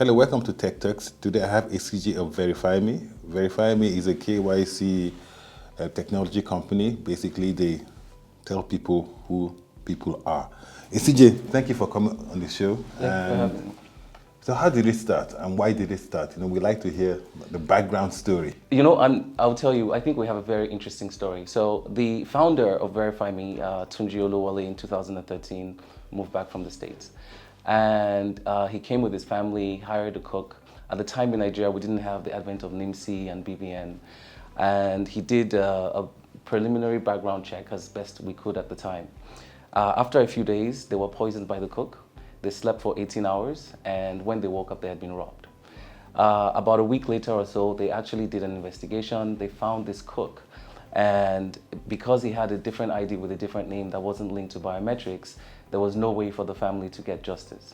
Hello, welcome to Tech Talks. Today I have ACG of Verify Me. Verify Me is a KYC technology company. Basically, they tell people who people are. ACG, thank you for coming on the show. Thank you for having me. So how did it start and why did it start? We like to hear the background story. I'll tell you, I think we have a very interesting story. So the founder of Verify Me, Tunji Oluwole, in 2013, moved back from the States. And he came with his family, hired a cook. At the time in Nigeria, we didn't have the advent of NIMC and BVN. And he did a preliminary background check as best we could at the time. After a few days, they were poisoned by the cook. They slept for 18 hours, and when they woke up, they had been robbed. About a week later or so, they actually did an investigation. They found this cook, and because he had a different ID with a different name that wasn't linked to biometrics, there was no way for the family to get justice.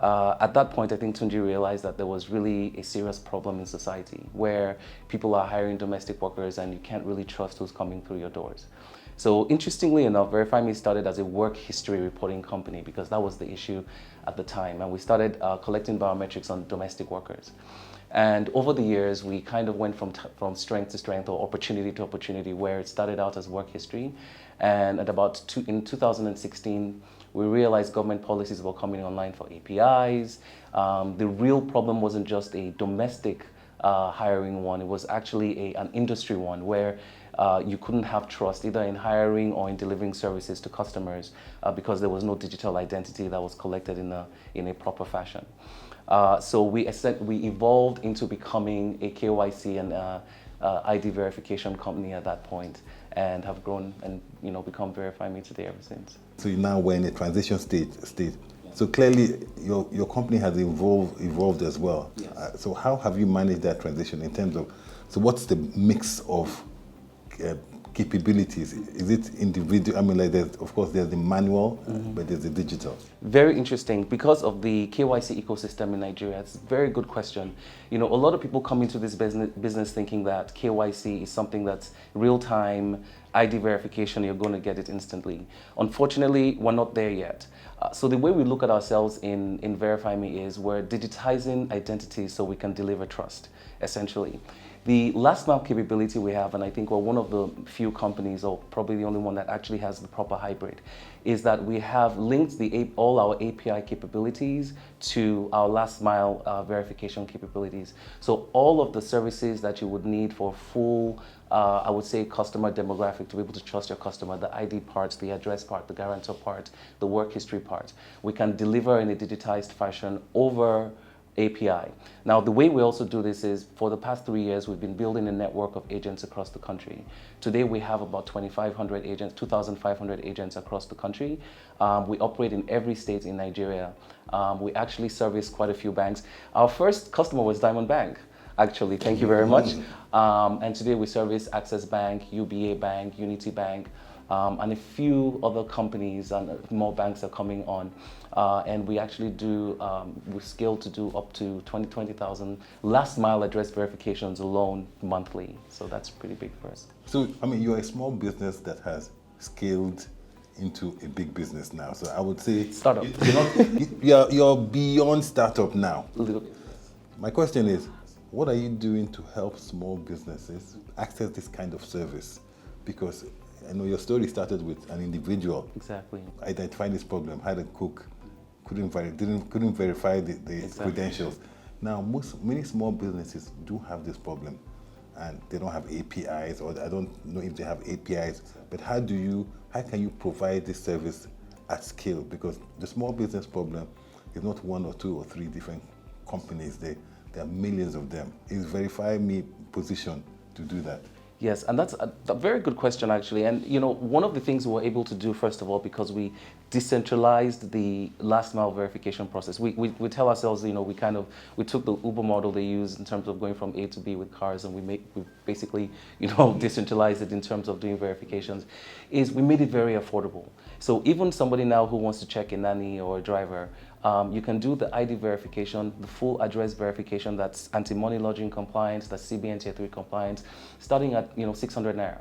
At that point, I think Tunji realized that there was really a serious problem in society where people are hiring domestic workers and you can't really trust who's coming through your doors. So interestingly enough, Verify Me started as a work history reporting company because that was the issue at the time. And we started collecting biometrics on domestic workers. And over the years, we kind of went from strength to strength or opportunity to opportunity where it started out as work history. And in 2016, we realized government policies were coming online for APIs. The real problem wasn't just a domestic hiring one, it was actually an industry one where you couldn't have trust either in hiring or in delivering services to customers because there was no digital identity that was collected in a proper fashion. So we evolved into becoming a KYC and ID verification company at that point, and have grown and become Verify Me today ever since. So now we're in a transition state. So clearly your company has evolved as well. Yes. So how have you managed that transition in terms of, so what's the mix of capabilities? Is it individual? I mean, like of course there's the manual, but there's the digital. Very interesting. Because of the KYC ecosystem in Nigeria, it's a very good question. A lot of people come into this business thinking that KYC is something that's real-time ID verification, you're going to get it instantly. Unfortunately, we're not there yet. So the way we look at ourselves in Verify Me is we're digitizing identities so we can deliver trust, essentially. The last mile capability we have, and I think we're one of the few companies, or probably the only one that actually has the proper hybrid, is that we have linked all our API capabilities to our last mile verification capabilities. So all of the services that you would need for full, I would say, customer demographic to be able to trust your customer, the ID parts, the address part, the guarantor part, the work history part, we can deliver in a digitized fashion over API. Now, the way we also do this is, for the past 3 years, we've been building a network of agents across the country. Today, we have about 2,500 agents, 2,500 agents across the country. We operate in every state in Nigeria. We actually service quite a few banks. Our first customer was Diamond Bank, actually. Thank you very much. And today, we service Access Bank, UBA Bank, Unity Bank, and a few other companies, and more banks are coming on. And we actually we scale to do up to 20,000 last mile address verifications alone monthly. So that's pretty big for us. So, I mean, you're a small business that has scaled into a big business now. So I would say Startup. You're beyond startup now. A little bit. My question is, what are you doing to help small businesses access this kind of service? Because I know your story started with an individual. Exactly. Identifying this problem, had a cook, couldn't verify the Exactly. credentials. Now, many small businesses do have this problem, and they don't have APIs, or I don't know if they have APIs. But how can you provide this service at scale? Because the small business problem is not one or two or three different companies. There are millions of them. Is Verify Me positioned to do that? Yes, and that's a very good question, actually. And one of the things we were able to do, first of all, because we decentralized the last mile verification process. We tell ourselves, we took the Uber model they use in terms of going from A to B with cars, and we basically, decentralized it in terms of doing verifications. Is we made it very affordable. So even somebody now who wants to check a nanny or a driver, you can do the ID verification, the full address verification that's anti-money laundering compliance, that's CBN Tier 3 compliance, starting at 600 Naira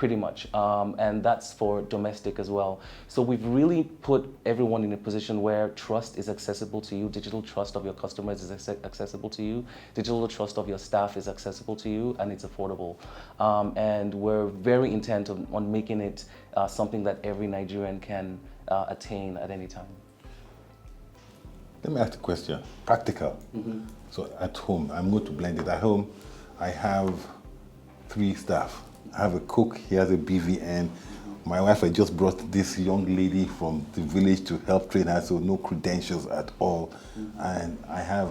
pretty much. And that's for domestic as well. So we've really put everyone in a position where trust is accessible to you, digital trust of your customers is accessible to you, digital trust of your staff is accessible to you, and it's affordable. And we're very intent on making it something that every Nigerian can attain at any time. Let me ask a question, practical. So at home, I'm going to blend it. At home, I have 3 staff. I have a cook, he has a BVN. My wife, I just brought this young lady from the village to help train her, so no credentials at all. And I have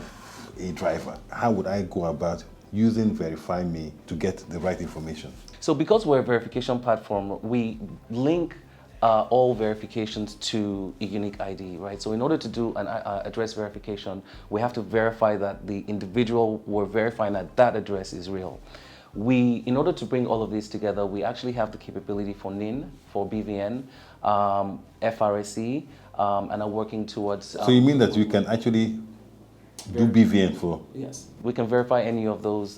a driver. How would I go about using Verify Me to get the right information? So because we're a verification platform, we link all verifications to a unique ID, right? So in order to do an address verification, we have to verify that the individual we're verifying that address is real. In order to bring all of these together, we actually have the capability for NIN, for BVN, FRSC, and are working towards... so you mean that you can actually do BVN for? Yes. We can verify any of those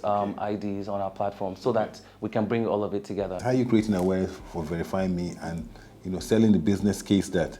IDs on our platform so that we can bring all of it together. How are you creating awareness for Verify Me and selling the business case that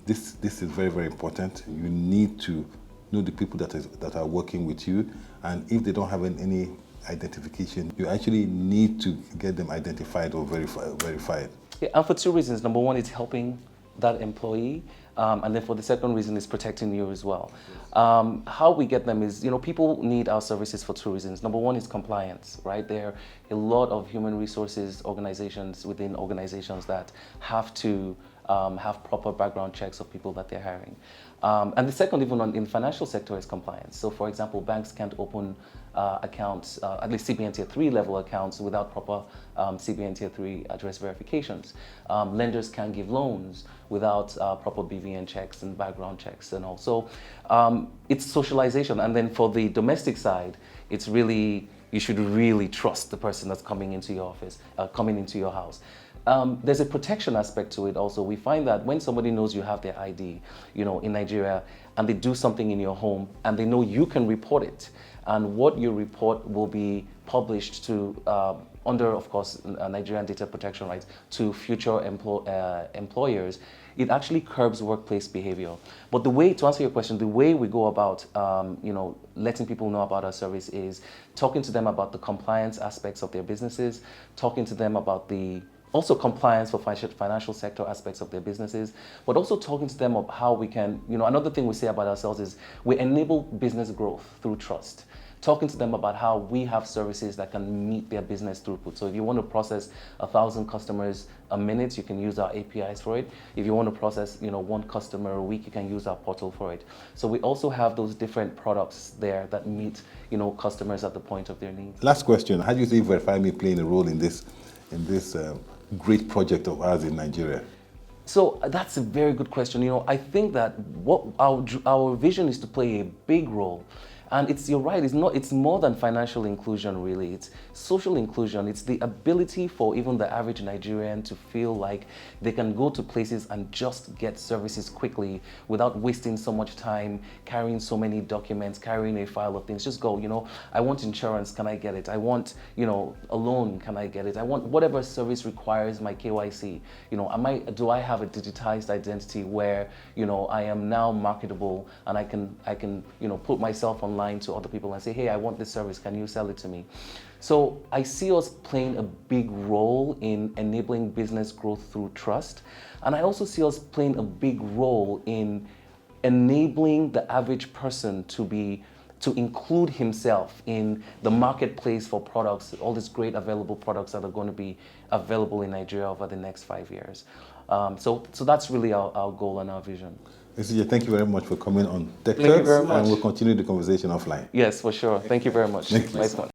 this is very, very important? You need to know the people that are working with you, and if they don't have any identification, you actually need to get them identified or verified. Yeah, and for 2 reasons. Number one, it's helping that employee, and then for the second reason, it's protecting you as well. How we get them is, people need our services for 2 reasons. Number one is compliance, right? There are a lot of human resources organizations within organizations that have to have proper background checks of people that they're hiring. And the second, even in the financial sector, is compliance. So for example, banks can't open accounts, at least CBN Tier 3 level accounts, without proper CBN Tier 3 address verifications. Lenders can't give loans without proper BVN checks and background checks and all. So it's socialization. And then for the domestic side, it's really, you should really trust the person that's coming into your office, coming into your house. There's a protection aspect to it also. We find that when somebody knows you have their ID, in Nigeria, and they do something in your home, and they know you can report it, and what you report will be published to, under, of course, Nigerian data protection rights, to future employers, it actually curbs workplace behavior. But to answer your question, the way we go about, letting people know about our service is talking to them about the compliance aspects of their businesses, talking to them about also compliance for financial sector aspects of their businesses, but also talking to them about how we can, another thing we say about ourselves is we enable business growth through trust. Talking to them about how we have services that can meet their business throughput. So if you want to process 1,000 customers a minute, you can use our APIs for it. If you want to process, 1 customer a week, you can use our portal for it. So we also have those different products there that meet, customers at the point of their needs. Last question: how do you see Verify Me playing a role in this great project of ours in Nigeria? So that's a very good question. I think that what our vision is to play a big role. And you're right, it's more than financial inclusion, really. It's social inclusion. It's the ability for even the average Nigerian to feel like they can go to places and just get services quickly without wasting so much time, carrying so many documents, carrying a file of things. Just go, I want insurance, can I get it? I want, a loan, can I get it? I want whatever service requires my KYC. Do I have a digitized identity where, I am now marketable and I can put myself online to other people and say, hey, I want this service, can you sell it to me? So I see us playing a big role in enabling business growth through trust. And I also see us playing a big role in enabling the average person to include himself in the marketplace for products, all these great available products that are going to be available in Nigeria over the next 5 years. So that's really our goal and our vision. Esije, thank you very much for coming on Tech Thank you Talks, very much. and we'll continue the conversation offline. Yes, for sure. Thank you very much. Thank you. Nice one.